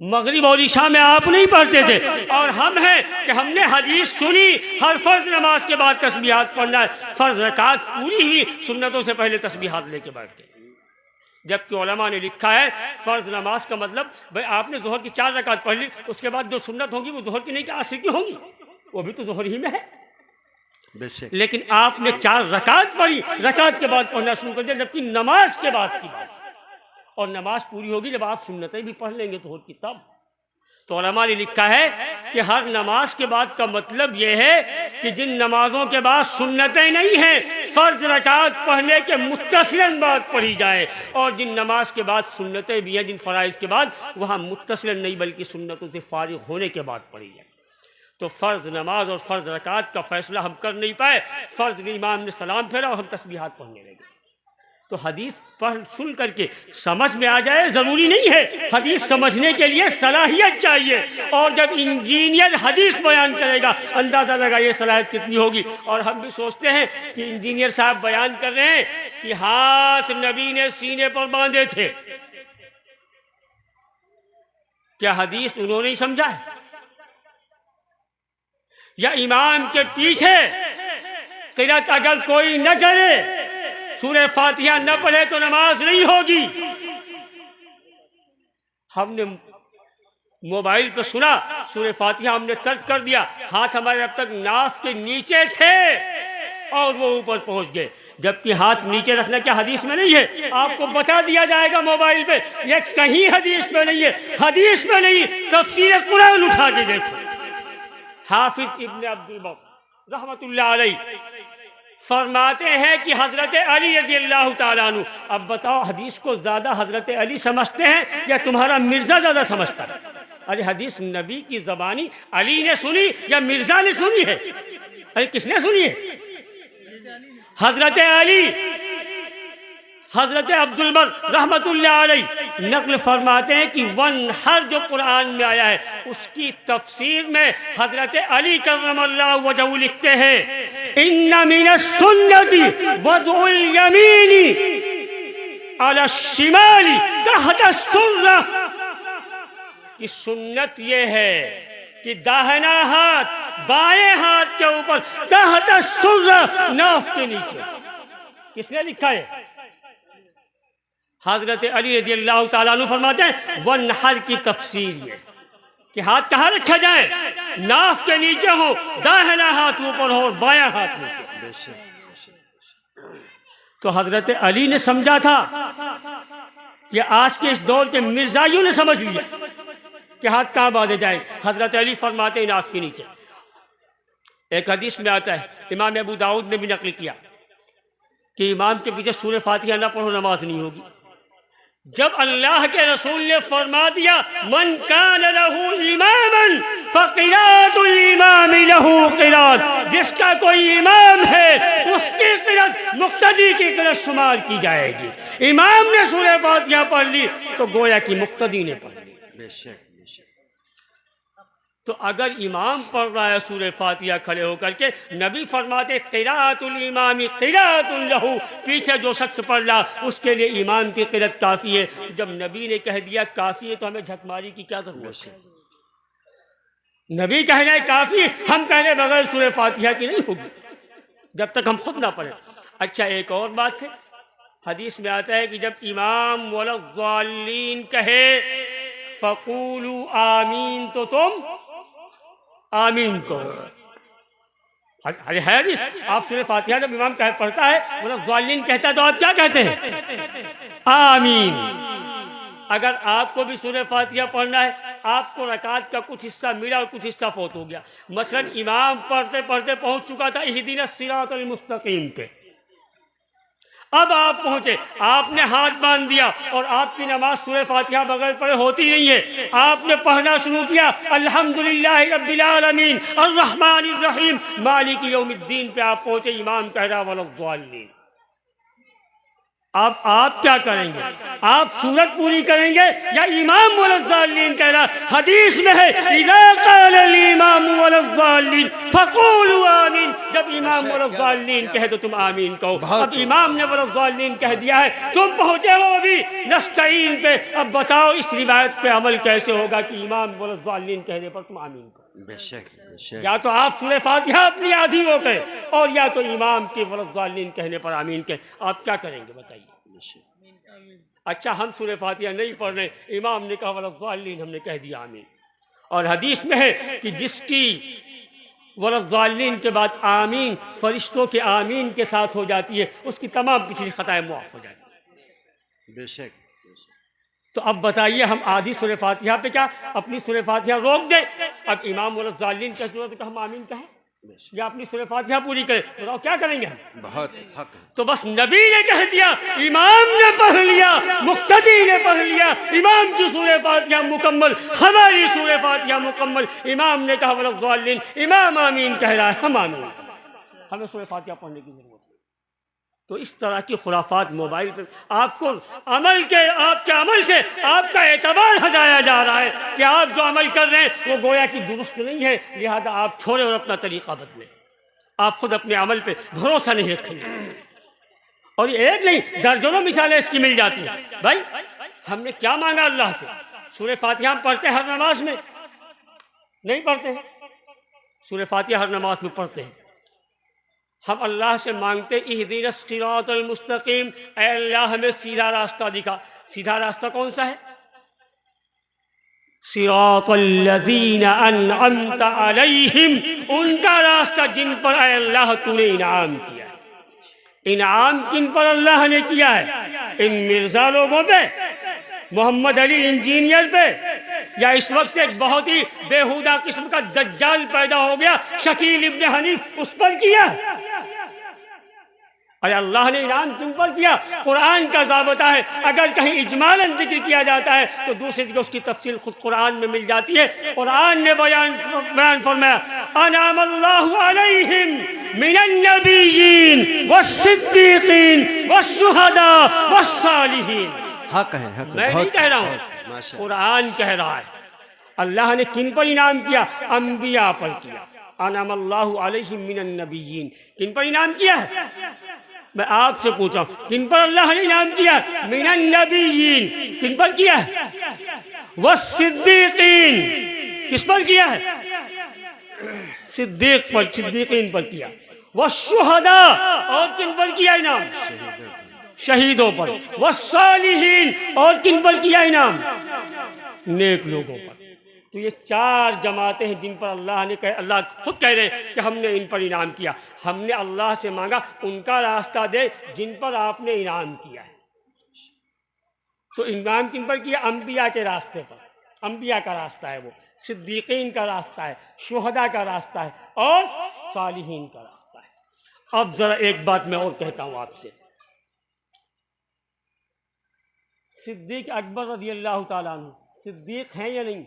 مغرب اور عشاء میں آپ نہیں پڑھتے تھے، اور ہم ہیں کہ ہم نے حدیث سنی ہر فرض نماز کے بعد تسبیحات پڑھنا ہے، فرض رکعت پوری ہوئی، سنتوں سے پہلے تسبیحات لے کے بیٹھ گئے۔ جبکہ علماء نے لکھا ہے فرض نماز کا مطلب بھائی آپ نے ظہر کی 4 رکعت پڑھ لی، اس کے بعد جو سنت ہوگی وہ ظہر کی نہیں کہ عصر کی ہوگی، وہ بھی تو ظہر ہی میں ہے، لیکن آپ نے 4 رکعت پڑھی، رکعت کے بعد پڑھنا شروع کر دیا، جبکہ نماز کے بعد کی بات، اور نماز پوری ہوگی جب آپ سنتیں بھی پڑھ لیں گے ظہر کی تب۔ تو علماء نے لکھا ہے کہ ہر نماز کے بعد کا مطلب یہ ہے کہ جن نمازوں کے بعد سنتیں نہیں ہیں، فرض رکعت پڑھنے کے متصلاً بعد پڑھی جائے، اور جن نماز کے بعد سنتیں بھی ہیں، جن فرائض کے بعد، وہاں متصلاً نہیں بلکہ سنتوں سے فارغ ہونے کے بعد پڑھی جائے۔ تو فرض نماز اور فرض رکعت کا فیصلہ ہم کر نہیں پائے، فرض کے امام نے سلام پھیرا اور ہم تسبیحات پڑھنے لگے، تو حدیث پڑھ سن کر کے سمجھ میں آ جائے ضروری نہیں ہے، حدیث سمجھنے کے لیے صلاحیت چاہیے، اور جب انجینئر حدیث بیان کرے گا اندازہ لگائیے صلاحیت کتنی ہوگی۔ اور ہم بھی سوچتے ہیں کہ انجینئر صاحب بیان کر رہے ہیں کہ ہاتھ نبی نے سینے پر باندھے تھے، کیا حدیث انہوں نے ہی سمجھا ہے؟ یا امام کے پیچھے قرات اگر کوئی نہ کرے، سورہ فاتحہ نہ پڑھے تو نماز نہیں ہوگی؟ ہم نے موبائل پہ سنا سورہ فاتحہ، ہم نے ترک کر دیا، ہاتھ ہمارے اب تک ناف کے نیچے تھے اور وہ اوپر پہنچ گئے، جبکہ ہاتھ نیچے رکھنا کیا حدیث میں نہیں ہے؟ آپ کو بتا دیا جائے گا موبائل پہ، یہ کہیں حدیث میں نہیں ہے، حدیث میں نہیں، تفسیر قرآن اٹھا کے دیکھو۔ حافظ ابن عبد البر رحمۃ اللہ علیہ فرماتے ہیں کہ حضرت علی رضی اللہ تعالیٰ عنہ، اب بتاؤ حدیث کو زیادہ حضرت علی سمجھتے ہیں یا تمہارا مرزا زیادہ سمجھتا ہے؟ ارے حدیث نبی کی زبانی علی نے سنی یا مرزا نے سنی ہے؟ ارے کس نے سنی ہے؟ حضرت علی۔ حضرت عبد البر رحمۃ اللہ علیہ نقل فرماتے ہیں کہ وَانْحَرْ جو قرآن میں آیا ہے اس کی تفسیر میں حضرت علی کرم اللہ وجہہ لکھتے ہیں اِنَّ مِنَ السُّنَّةِ وَضْعُ الْيَمِينِ عَلَى الشِّمَالِ تَحْتَ السُّرَّةِ، کہ سنت یہ ہے کہ داہنا ہاتھ بائیں ہاتھ کے اوپر تحت السرہ، ناف کے نیچے۔ کس نے لکھا ہے؟ حضرت علی رضی اللہ تعالیٰ عنہ فرماتے ہیں وَانْحَرْ کی تفسیر یہ کہ ہاتھ کہاں رکھا جائے؟ ناف کے نیچے ہو، داہنا ہاتھ اوپر ہو اور بایاں ہاتھ نیچے۔ تو حضرت علی نے سمجھا تھا، یہ آج کے اس دور کے مرزائیوں نے سمجھ لیا کہ ہاتھ کہاں باندھے جائیں۔ حضرت علی فرماتے ہیں ناف کے نیچے۔ ایک حدیث میں آتا ہے، امام ابو داؤد نے بھی نقل کیا کہ امام کے پیچھے سورہ فاتحہ نہ پڑھو نماز نہیں ہوگی۔ جب اللہ کے رسول نے فرما دیا من کان لہ اماما فقراءۃ الامام لہ قراءۃ، جس کا کوئی امام ہے اس کی قرأت مقتدی کی قرأت شمار کی جائے گی۔ امام نے سورہ فاتحہ پڑھ لی تو گویا کہ مقتدی نے پڑھ لی۔ بے شک۔ تو اگر امام پڑھ رہا ہے سورہ فاتحہ کھڑے ہو کر کے، نبی فرماتے قراءۃ الامام قراءۃ لہ، پیچھے جو شخص پڑھ رہا اس کے لیے امام کی قرأت کافی ہے۔ جب نبی نے کہہ دیا کافی ہے تو ہمیں جھکماری کی کیا ضرورت ہے؟ نبی کہہ رہے کافی، ہم کہہ رہے بغیر سورہ فاتحہ کی نہیں ہوگی جب تک ہم خود نہ پڑھیں۔ اچھا ایک اور بات ہے، حدیث میں آتا ہے کہ جب امام ولا الضالین کہے فقولوا آمین، تو تم آمین کہو۔ ہے حدیث، آپ سورہ فاتحہ جب امام پڑھتا ہے ولا الضالین کہتا ہے تو آپ کیا کہتے ہیں؟ آمین۔ اگر آپ کو بھی سورہ فاتحہ پڑھنا ہے، آپ کو رکعت کا کچھ حصہ ملا اور کچھ حصہ فوت ہو گیا، مثلا امام پڑھتے پڑھتے پہنچ چکا تھا اہدنا الصراط المستقیم پہ، اب آپ پہنچے، آپ نے ہاتھ باندھ دیا اور آپ کی نماز سورہ فاتحہ بغیر پڑھے ہوتی نہیں ہے، آپ نے پڑھنا شروع کیا الحمدللہ رب العالمین الرحمن الرحیم مالک یوم الدین پہ آپ پہنچے، امام کہہ رہا ولا الضالین، اب آپ کیا کریں گے؟ آپ سورت پوری کریں گے یا امام ولا الضالین کہہ رہا؟ حدیث میں ہے اذا قال الامام ولا الضالین فقولوا آمین، جب امام ولا الضالین کہے تو تم آمین کہو۔ اب امام نے ولا الضالین کہہ دیا ہے، تم پہنچے ہو ابھی نستعین پہ، اب بتاؤ اس روایت پہ عمل کیسے ہوگا کہ امام ولا الضالین کہنے پر تم آمین کہو؟ بے شک۔ یا تو آپ سورہ فاتحہ اپنی آدھی ہو گئے اور یا تو امام کی ولا الضالین کہنے پر آمین کہیں، آپ کیا کریں گے بتائیے؟ اچھا ہم سورہ فاتحہ نہیں پڑھ رہے، امام نے کہا ولا الضالین، ہم نے کہہ دیا آمین، اور حدیث میں ہے کہ جس کی ولا الضالین کے بعد آمین فرشتوں کے آمین کے ساتھ ہو جاتی ہے، اس کی تمام پچھلی خطائیں معاف ہو جاتی ہیں۔ بے شک۔ تو اب بتائیے ہم آدھی سورہ فاتحہ پہ کیا اپنی سورہ فاتحہ روک دیں؟ اب امام ولا الضالین کہتے ہو تو ہم آمین کہیں یا اپنی سورہ فاتحہ پوری کریں؟ بتاؤ کیا کریں گے ہم؟ بہت حق۔ تو بس نبی نے کہہ دیا، امام نے پڑھ لیا، مقتدی نے پڑھ لیا، امام کی سورہ فاتحہ مکمل، ہماری سورہ فاتحہ مکمل، امام نے کہا ولا الضالین، امام آمین کہہ رہا ہے، ہم آمین، ہمیں سورہ فاتحہ پڑھنے کی ضرورت ہے۔ تو اس طرح کی خرافات موبائل پہ آپ کو آپ کے عمل سے آپ کا اعتبار ہٹایا جا رہا ہے کہ آپ جو عمل کر رہے ہیں وہ گویا کہ درست نہیں ہے، لہذا آپ چھوڑیں اور اپنا طریقہ بدلیں۔ آپ خود اپنے عمل پہ بھروسہ نہیں رکھیں گے، اور یہ ایک نہیں درجنوں مثالیں اس کی مل جاتی ہیں۔ بھائی ہم نے کیا مانگا اللہ سے؟ سورہ فاتحہ ہم پڑھتے ہیں ہر نماز میں؟ نہیں پڑھتے ہیں۔ سورہ فاتحہ ہر نماز میں پڑھتے ہیں۔ ہم اللہ سے مانگتے اہدنا الصراط المستقیم، اے اللہ ہمیں سیدھا راستہ دکھا۔ سیدھا راستہ کون سا ہے؟ صراط الذین انعمت علیہم، ان کا راستہ جن پر اے اللہ تو نے انعام کیا ہے۔ انعام کن پر اللہ نے کیا ہے؟ ان مرزا لوگوں پہ، محمد علی انجینئر پہ، یا اس وقت ایک بہت ہی بیہودہ قسم کا دجال پیدا ہو گیا شکیل ابن حنیف، اس پر کیا؟ ارے اللہ نے انعام کن پر کیا؟ قرآن کا ضابطہ ہے، اگر کہیں اجمالاً ذکر کیا جاتا ہے تو دوسری جگہ اس کی تفصیل خود قرآن میں مل جاتی ہے۔ قرآن نے بیان فرمایا انعم اللہ علیہم من النبیین والصدیقین والشہداء والصالحین۔ حق ہے، حق ہے، میں نہیں کہہ رہا ہوں، قرآن کہہ رہا ہے۔ اللہ نے کن پر انعام کیا؟ انبیاء پر کیا۔ انعم اللہ علیہم من النبیین، کن پر انعام کیا ہے؟ میں آپ سے پوچھا ہوں کن پر اللہ نے انعام کیا؟ من النبیین، کن پر کیا ہے؟ والصدیقین، کس پر کیا ہے؟ صدیق پر، صدیقین پر کیا۔ والشہداء، اور کن پر کیا انعام؟ شہیدوں پر۔ والصالحین، اور کن پر کیا انعام؟ نیک لوگوں پر۔ تو یہ چار جماعتیں ہیں جن پر اللہ نے اللہ خود کہہ رہے ہیں کہ ہم نے ان پر انعام کیا۔ ہم نے اللہ سے مانگا ان کا راستہ دے جن پر آپ نے انعام کیا ہے۔ تو انعام کن پر کیا؟ انبیاء کے راستے پر، انبیاء کا راستہ ہے وہ، صدیقین کا راستہ ہے، شہداء کا راستہ ہے، اور صالحین کا راستہ ہے۔ اب ذرا ایک بات میں اور کہتا ہوں آپ سے، صدیق اکبر رضی اللہ تعالیٰ عنہ صدیق ہیں یا نہیں؟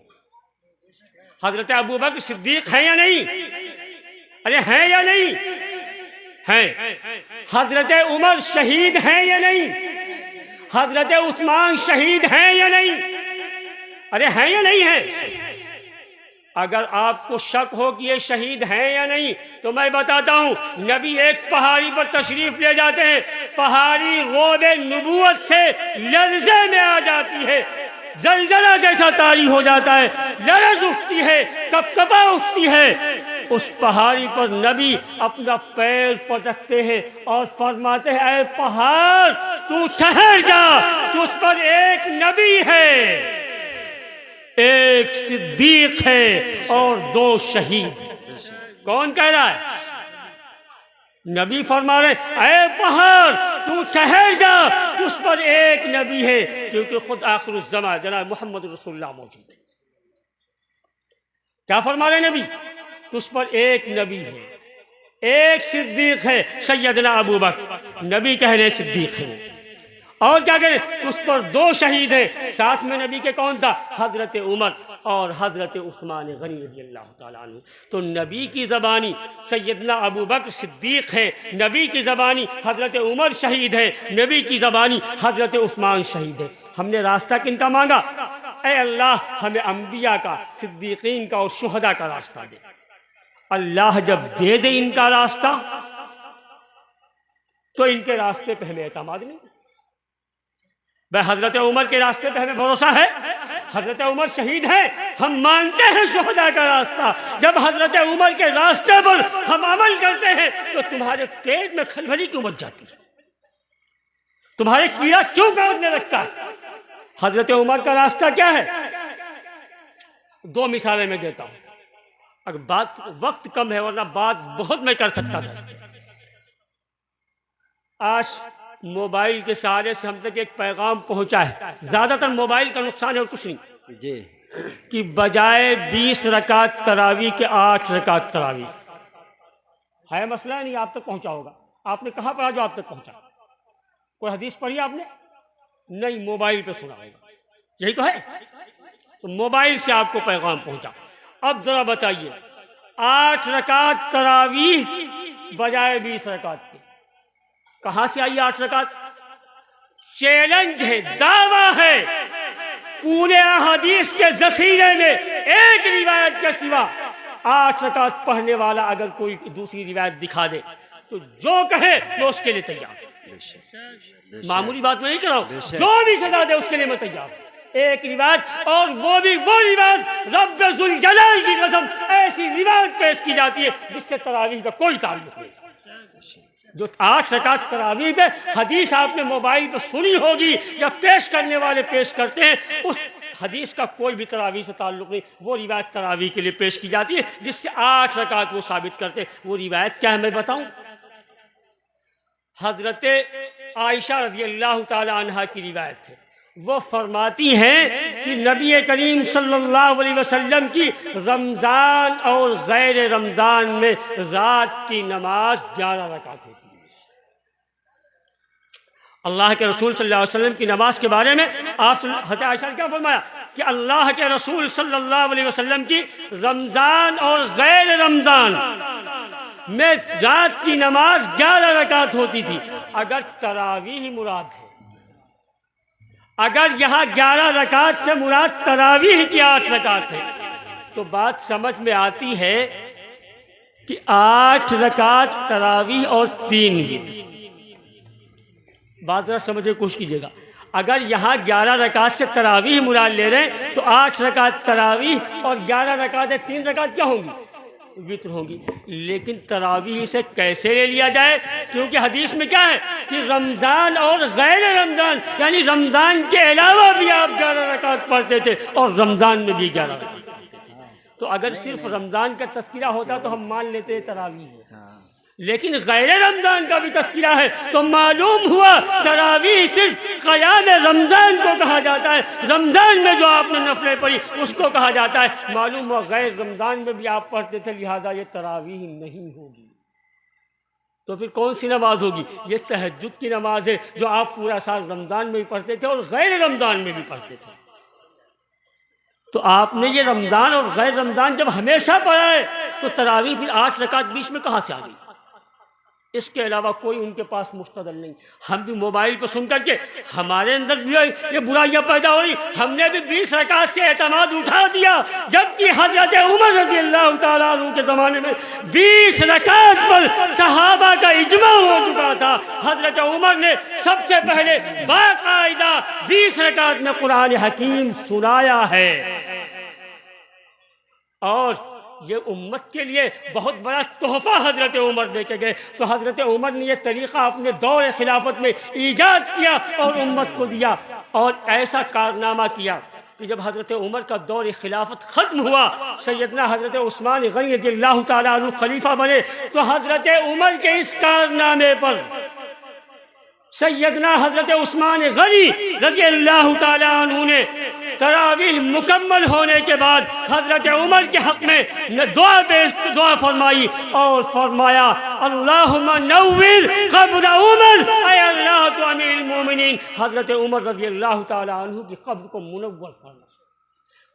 حضرت ابو بکر صدیق ہیں یا نہیں؟ ارے ہیں یا نہیں؟ ہیں۔ حضرت عمر شہید ہیں یا نہیں؟ حضرت عثمان شہید ہیں یا نہیں؟ ارے ہیں یا نہیں ہیں؟ اگر آپ کو شک ہو کہ یہ شہید ہیں یا نہیں تو میں بتاتا ہوں، نبی ایک پہاڑی پر تشریف لے جاتے ہیں، پہاڑی رعب نبوت سے لرزے میں آ جاتی ہے، زلزلہ جیسا طاری ہو جاتا ہے، لرز اٹھتی ہے، کپکپا اٹھتی ہے۔ اس پہاڑی پر نبی اپنا پیر پٹکتے ہیں اور فرماتے ہیں اے پہاڑ تو ٹھہر جا، تجھ پر ایک نبی ہے، ایک صدیق ہے اور دو شہید۔ کون کہہ رہا ہے؟ نبی فرما رہے اے پہاڑ تو ٹھہر جا، تجھ پر ایک نبی ہے، کیونکہ خود آخر الزمان جناب محمد رسول اللہ موجود ہے۔ کیا فرما رہے نبی؟ تجھ پر ایک نبی ہے، ایک صدیق ہے، سیدنا ابو بکر، نبی کہہ رہے صدیق ہے، اور کیا کہے؟ تجھ پر دو شہید ہیں۔ ساتھ میں نبی کے کون تھا؟ حضرت عمر اور حضرت عثمان غنی رضی اللہ تعالیٰ عنہ۔ تو نبی کی زبانی سیدنا ابو بکر صدیق ہے، نبی کی زبانی حضرت عمر شہید ہے، نبی کی زبانی حضرت عثمان شہید ہے۔ ہم نے راستہ کن کا مانگا؟ اے اللہ ہمیں انبیاء کا، صدیقین کا اور شہداء کا راستہ دے۔ اللہ جب دے دے ان کا راستہ تو ان کے راستے پہ ہمیں اعتماد نہیں۔ بھائی حضرت عمر کے راستے پہ ہمیں بھروسہ ہے، حضرت عمر شہید ہیں، ہم مانتے ہیں شہداء کا راستہ۔ جب حضرت عمر کے راستے پر ہم عمل کرتے ہیں تو تمہارے پیٹ میں کھلبلی کیوں مچ جاتی ہے؟ تمہارے کیڑا کیوں کاٹنے لگتا ہے؟ حضرت عمر کا راستہ کیا ہے؟ دو مثالیں میں دیتا ہوں، اگر بات وقت کم ہے ورنہ بات بہت میں کر سکتا تھا۔ آج موبائل کے سہارے سے ہم تک ایک پیغام پہنچا ہے، زیادہ تر موبائل کا نقصان ہے اور کچھ نہیں، جی، کہ بجائے 20 رکعت تراویح کے 8 رکعت تراویح ہے۔ مسئلہ نہیں آپ تک پہنچا ہوگا، آپ نے کہاں پڑھا جو آپ تک پہنچا؟ کوئی حدیث پڑھی آپ نے؟ نہیں، موبائل پہ سنا ہوگا، یہی تو ہے۔ تو موبائل سے آپ کو پیغام پہنچا۔ اب ذرا بتائیے 8 رکعت تراویح بجائے 20 رکعت کے کہاں سے آئی 8 رکعت؟ چیلنج ہے، دعویٰ ہے، پورے احادیث کے ذخیرے میں ایک روایت کے سوا 8 رکعت پڑھنے والا اگر کوئی دوسری روایت دکھا دے تو جو کہے میں اس کے لیے تیار ہوں۔ معمولی بات میں نہیں کر رہا ہوں، جو بھی سزا دے اس کے لیے میں تیار ہوں۔ ایک روایت، اور وہ بھی وہ روایت رب ذوالجلال کی قسم ایسی روایت پیش کی جاتی ہے جس سے تراویح کا کوئی تعلق نہیں۔ جو 8 رکعت تراویح میں حدیث آپ نے موبائل پہ سنی ہوگی یا پیش کرنے والے پیش کرتے ہیں، اس حدیث کا کوئی بھی تراویح سے تعلق نہیں۔ وہ روایت تراویح کے لیے پیش کی جاتی ہے جس سے 8 رکعت وہ ثابت کرتے ہیں۔ وہ روایت کیا ہے میں بتاؤں؟ حضرت عائشہ رضی اللہ تعالی عنہا کی روایت ہے۔ وہ فرماتی ہیں کہ نبی کریم صلی اللہ علیہ وسلم کی رمضان اور غیر رمضان میں رات کی نماز 11 رکعت ہوتی ہے۔ اللہ کے رسول صلی اللہ علیہ وسلم کی نماز کے بارے میں آپ حضرت عائشہ نے کیا فرمایا کہ اللہ کے رسول صلی اللہ علیہ وسلم کی رمضان اور غیر رمضان میں رات کی نماز 11 رکعت ہوتی تھی۔ اگر تراویح مراد ہے، اگر یہاں 11 رکعت سے مراد تراویح کی 8 رکعت ہے تو بات سمجھ میں آتی ہے کہ 8 رکعت تراویح اور 3 وتر۔ بات ذرا سمجھنے کی کوشش کیجیے گا، اگر یہاں 11 رکعت سے تراویح مراد لے رہے ہیں تو 8 رکعت تراویح اور 11 رکعت 3 رکعت کیا ہوں گی؟ وتر ہوں گی۔ لیکن تراویح سے کیسے لے لیا جائے؟ کیونکہ حدیث میں کیا ہے کہ رمضان اور غیر رمضان، یعنی رمضان کے علاوہ بھی آپ 11 رکعت پڑھتے تھے اور رمضان میں بھی 11 رکعت پڑھتے تھے۔ تو اگر صرف رمضان کا تذکرہ ہوتا تو ہم مان لیتے تراویح ہے، لیکن غیر رمضان کا بھی تذکرہ ہے تو معلوم ہوا تراویح صرف قیام رمضان کو کہا جاتا ہے، رمضان میں جو آپ نے نفلیں پڑھی اس کو کہا جاتا ہے۔ معلوم ہوا غیر رمضان میں بھی آپ پڑھتے تھے، لہذا یہ تراویح نہیں ہوگی۔ تو پھر کون سی نماز ہوگی؟ یہ تہجد کی نماز ہے جو آپ پورا سال رمضان میں بھی پڑھتے تھے اور غیر رمضان میں بھی پڑھتے تھے۔ تو آپ نے یہ رمضان اور غیر رمضان جب ہمیشہ پڑھا ہے تو تراویح پھر 8 رکعت بیچ میں کہاں سے آ گئی؟ اس کے علاوہ کوئی ان کے پاس مستدل نہیں۔ ہم بھی موبائل پہ سن کر کے ہمارے اندر بھی یہ برائیاں پیدا ہو رہی، ہم نے بھی 20 رکعت سے اعتماد اٹھا دیا، جبکہ حضرت عمر رضی اللہ تعالیٰ عنہ کے زمانے میں 20 رکعت پر صحابہ کا اجماع ہو چکا تھا۔ حضرت عمر نے سب سے پہلے باقاعدہ 20 رکعت میں قرآن حکیم سنایا ہے، اور یہ امت کے لیے بہت بڑا تحفہ حضرت عمر دے کے گئے۔ تو حضرت عمر نے یہ طریقہ اپنے دور خلافت میں ایجاد کیا اور امت کو دیا، اور ایسا کارنامہ کیا کہ جب حضرت عمر کا دور خلافت ختم ہوا، سیدنا حضرت عثمان غنی رضی اللہ تعالیٰ عنہ خلیفہ بنے، تو حضرت عمر کے اس کارنامے پر سیدنا حضرت عثمان غنی رضی اللہ تعالیٰ عنہ نے تراویح مکمل ہونے کے بعد حضرت عمر کے حق میں دعا فرمائی اور فرمایا اللہم نور قبر عمر، اے اللہ تو امیر المومنین حضرت عمر رضی اللہ تعالیٰ عنہ کی قبر کو منور فرما،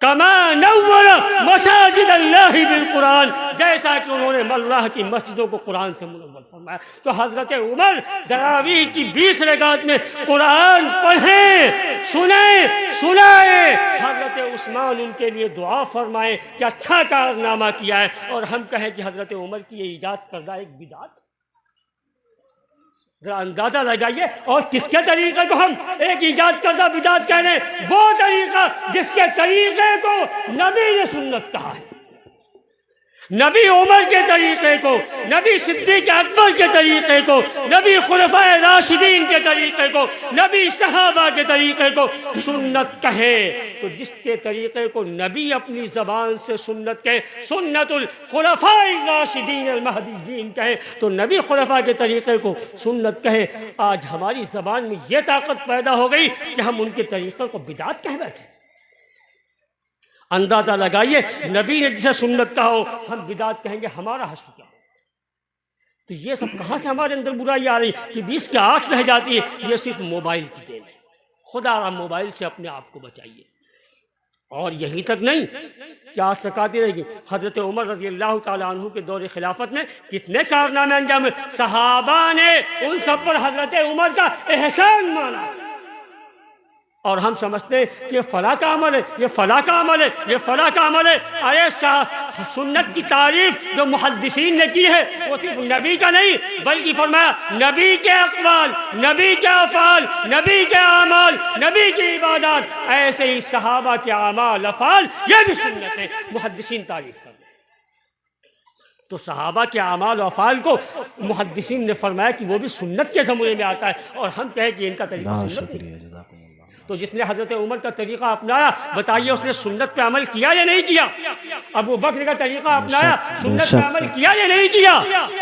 کما نور مساجد اللہ بالقرآن، جیسا کہ انہوں نے اللہ کی مسجدوں کو قرآن سے منور فرمایا۔ تو حضرت عمر تراویح کی 20 رکعت میں قرآن پڑھیں، سنائیں، حضرت عثمان ان کے لیے دعا فرمائیں کہ اچھا کارنامہ کیا ہے، اور ہم کہیں کہ حضرت عمر کی یہ ایجاد کردہ ایک بدعت۔ ذرا اندازہ لگائیے، اور کس کے طریقے کو ہم ایک ایجاد کردہ بدعت کہہ رہے ہیں؟ وہ طریقہ جس کے طریقے کو نبی نے سنت کہا ہے، نبی عمر کے طریقے کو، نبی صدیق اکبر کے طریقے کو، نبی خلفائے راشدین کے طریقے کو، نبی صحابہ کے طریقے کو سنت کہے۔ تو جس کے طریقے کو نبی اپنی زبان سے سنت کہے، سنت الخلفاء الراشدین المہدیین کہے، تو نبی خلفاء کے طریقے کو سنت کہے۔ آج ہماری زبان میں یہ طاقت پیدا ہو گئی کہ ہم ان کے طریقے کو بدعت کہہ بیٹھے۔ اندازہ لگائیے، نبی نے جسے سنت کہا ہو ہم بدعت کہیں گے، ہمارا حشر کیا؟ تو یہ سب کہاں سے ہمارے اندر برائی آ رہی کہ 20 کے 8 رہ جاتی ہے؟ یہ صرف موبائل کی دین ہے۔ خدا را موبائل سے اپنے آپ کو بچائیے۔ اور یہی تک نہیں، کیا سکھاتی رہے گی؟ حضرت عمر رضی اللہ تعالیٰ عنہ کے دور خلافت میں کتنے کارنامے انجام ہوئے، صحابہ نے ان سب پر حضرت عمر کا احسان مانا، اور ہم سمجھتے ہیں کہ یہ فلاں کا عمل ہے، یہ فلاں کا عمل ہے، یہ فلاں کا عمل ہے۔ ارے سنت کی تعریف جو محدثین نے کی ہے وہ صرف نبی کا نہیں، بلکہ فرمایا نبی کے اقوال، نبی کے افعال، نبی کے اعمال، نبی کی عبادات، ایسے ہی صحابہ کے اعمال افعال یہ بھی سنت ہے، محدثین تعریف کرتے ہیں۔ تو صحابہ کے اعمال و افعال کو محدثین نے فرمایا کہ وہ بھی سنت کے زمرے میں آتا ہے، اور ہم کہیں کہ ان کا طریقہ سنت نہیں۔ تو جس نے حضرت عمر کا طریقہ اپنایا، بتائیے اس نے سنت پہ عمل کیا یا نہیں کیا؟ ابو بکر کا طریقہ اپنایا، سنت پہ عمل کیا یا نہیں کیا؟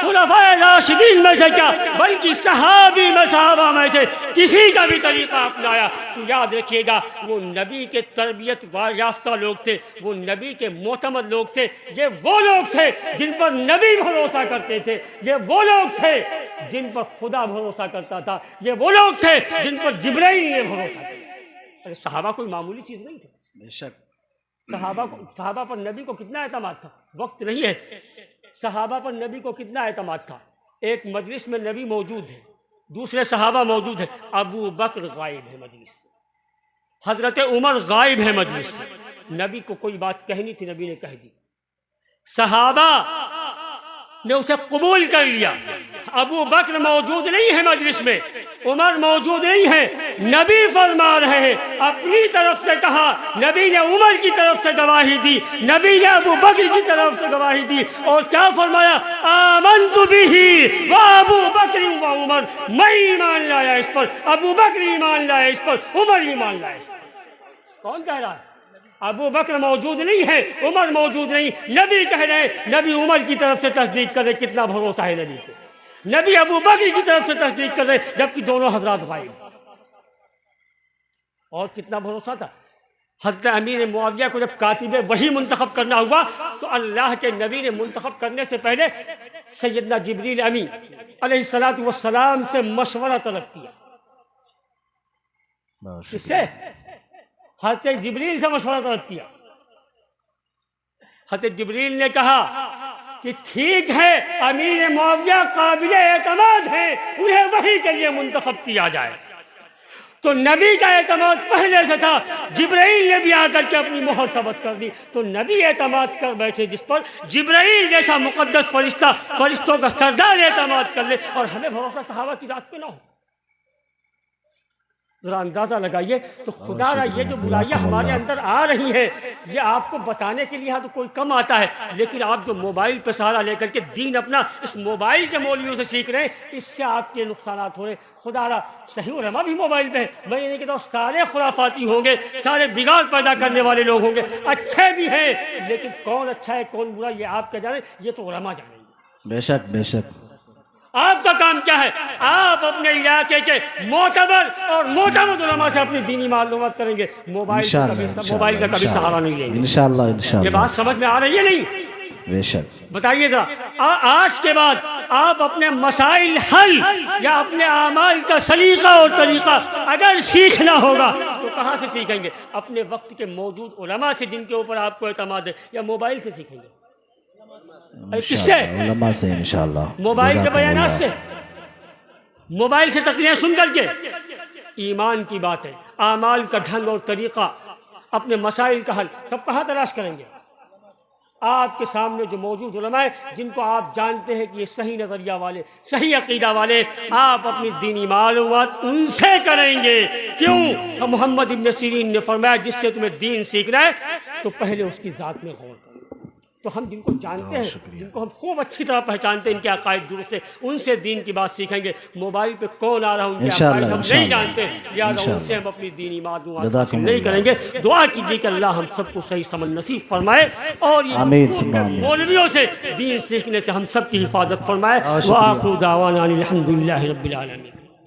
خلفائے راشدین میں سے کیا بلکہ صحابی میں، صحابہ میں سے کسی کا بھی طریقہ اپنایا تو یاد رکھیے گا وہ نبی کے تربیت یافتہ لوگ تھے، وہ نبی کے معتمد لوگ تھے، یہ وہ لوگ تھے جن پر نبی بھروسہ کرتے تھے، یہ وہ لوگ تھے جن پر خدا بھروسہ کرتا تھا، یہ وہ لوگ تھے جن پر جبرائیل نے بھروسہ کیا۔ صحابہ کوئی معمولی چیز نہیں تھی، بے شک صحابہ پر نبی کو کتنا اعتماد تھا، وقت نہیں ہے، صحابہ پر نبی کو کتنا اعتماد تھا۔ ایک مجلس میں نبی موجود ہے، دوسرے صحابہ موجود ہیں، ابو بکر غائب ہے مجلس سے، حضرت عمر غائب ہے مجلس سے، نبی کو کوئی بات کہنی تھی، نبی نے کہہ دی، صحابہ نے اسے قبول کر لیا۔ ابو بکر موجود نہیں ہے مجلس میں، عمر موجود نہیں ہے، نبی فرما رہے ہیں، اپنی طرف سے کہا، نبی نے عمر کی طرف سے گواہی دی، نبی نے ابو بکر کی طرف سے گواہی دی، اور کیا فرمایا؟ آمنت بہ و ابو بکر و عمر، میں ایمان لایا اس پر، ابو بکر ایمان لایا اس پر، عمر ایمان لایا اس پر۔ کون کہہ رہا ہے؟ ابو بکر موجود نہیں ہے، عمر موجود نہیں، نبی کہہ رہے، نبی عمر کی طرف سے تصدیق کر رہے، کتنا بھروسہ ہے نبی کو، نبی ابو بکر کی طرف سے تصدیق کر رہے جبکہ دونوں حضرات غائب، اور کتنا بھروسہ تھا۔ حضرت امیر معاویہ کو جب کاتب وحی منتخب کرنا ہوا تو اللہ کے نبی نے منتخب کرنے سے پہلے سیدنا جبریل امین علیہ الصلوۃ والسلام سے مشورہ طلب کیا۔ کس سے؟ حضرت جبریل سے مشورہ طلب کیا۔ حضرت جبریل نے کہا کہ ٹھیک ہے، امیر معاویہ قابل اعتماد ہے، انہیں وحی کے لیے منتخب کیا جائے۔ تو نبی کا اعتماد پہلے سے تھا، جبرائیل نے بھی آ کر کے اپنی مہر ثبت کر دی، تو نبی اعتماد کر بیٹھے جس پر جبرائیل جیسا مقدس فرشتہ، فرشتوں کا سردار اعتماد کر لے، اور ہمیں بھروسہ صحابہ کی ذات پہ نہ ہو۔ ذرا اندازہ لگائیے تو خدا را یہ جو برائیاں ہمارے اندر آ رہی ہیں، یہ آپ کو بتانے کے لیے تو کوئی کم آتا ہے، لیکن آپ جو موبائل پہ سہارا لے کر کے دین اپنا اس موبائل کے مولویوں سے سیکھ رہے ہیں، اس سے آپ کے نقصانات ہو رہے ہیں۔ خدا را صحیح علماء بھی موبائل پہ ہیں، میں یہ نہیں کہتا سارے خرافاتی ہوں گے، سارے بگاڑ پیدا کرنے والے لوگ ہوں گے، اچھے بھی ہیں، لیکن کون اچھا ہے کون برا یہ آپ کیا جانیں، یہ تو علماء جانیں گے۔ بے شک بے شک۔ آپ کا کام کیا ہے؟ آپ اپنے علاقے کے معتبر اور معتمد علماء سے اپنی دینی معلومات کریں گے، موبائل کا کبھی سہارا نہیں لیں گے۔ انشاءاللہ یہ بات سمجھ میں آ رہی ہے نہیں؟ بے شک۔ بتائیے ذرا، آج کے بعد آپ اپنے مسائل حل یا اپنے اعمال کا سلیقہ اور طریقہ اگر سیکھنا ہوگا تو کہاں سے سیکھیں گے؟ اپنے وقت کے موجود علماء سے جن کے اوپر آپ کو اعتماد ہے، یا موبائل سے سیکھیں گے؟ کس سے؟ علماء سے انشاءاللہ، موبائل کے بیانات سے، موبائل سے تقریریں سن کر کے؟ ایمان کی بات ہے، اعمال کا ڈھنگ اور طریقہ، اپنے مسائل کا حل سب کہاں تلاش کریں گے؟ آپ کے سامنے جو موجود علماء ہیں جن کو آپ جانتے ہیں کہ یہ صحیح نظریہ والے، صحیح عقیدہ والے، آپ اپنی دینی معلومات ان سے کریں گے۔ کیوں؟ محمد ابن سیرین نے فرمایا جس سے تمہیں دین سیکھنا ہے تو پہلے اس کی ذات میں غور کرو۔ تو ہم جن کو جانتے ہیں، جن کو ہم خوب اچھی طرح پہچانتے ہیں، ان کے عقائد درست ہیں، ان سے دین کی بات سیکھیں گے۔ موبائل پہ کون آ رہا ہے، ان کے عقائد ہم نہیں جانتے، لہٰذا ان سے ہم اپنی دینی معلومات نہیں کریں گے۔ دعا کیجیے کہ اللہ ہم سب کو صحیح سمجھ نصیب فرمائے، اور مولویوں سے دین سیکھنے سے ہم سب کی حفاظت فرمائے۔ وآخر دعوانا الحمد للہ رب العالمین۔